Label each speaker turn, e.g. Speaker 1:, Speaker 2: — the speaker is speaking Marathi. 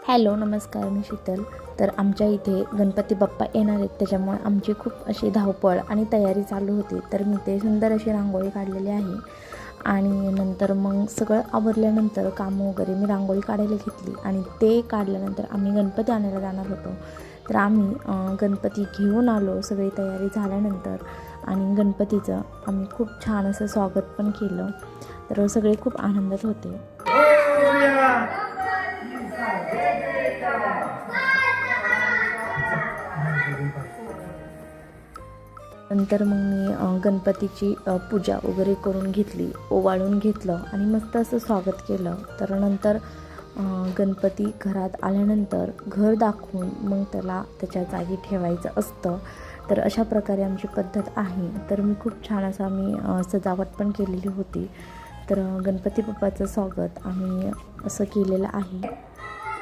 Speaker 1: हॅलो नमस्कार, मी शीतल. तर आमच्या इथे गणपती बाप्पा येणार आहेत, त्याच्यामुळे आमची खूप अशी धावपळ आणि तयारी चालू होती. तर मी ते सुंदर अशी रांगोळी काढलेली आहे आणि नंतर मग सगळं आवरल्यानंतर कामं वगैरे मी रांगोळी काढायला घेतली आणि ते काढल्यानंतर आम्ही गणपती आणायला जाणार होतो. तर आम्ही गणपती घेऊन आलो सगळी तयारी झाल्यानंतर आणि गणपतीचं आम्ही खूप छान असं स्वागत पण केलं. तर सगळे खूप आनंदात होते. नंतर मग मी गणपतीची पूजा वगैरे करून घेतली, ओवाळून घेतलं आणि मस्त असं स्वागत केलं. तर नंतर गणपती घरात आल्यानंतर घर दाखवून मग त्याला त्याच्या जागी ठेवायचं असतं. तर अशा प्रकारे आमची पद्धत आहे. तर मी खूप छान असा सजावट पण केलेली होती. तर गणपती बाप्पाचं स्वागत आम्ही असं केलेलं आहे.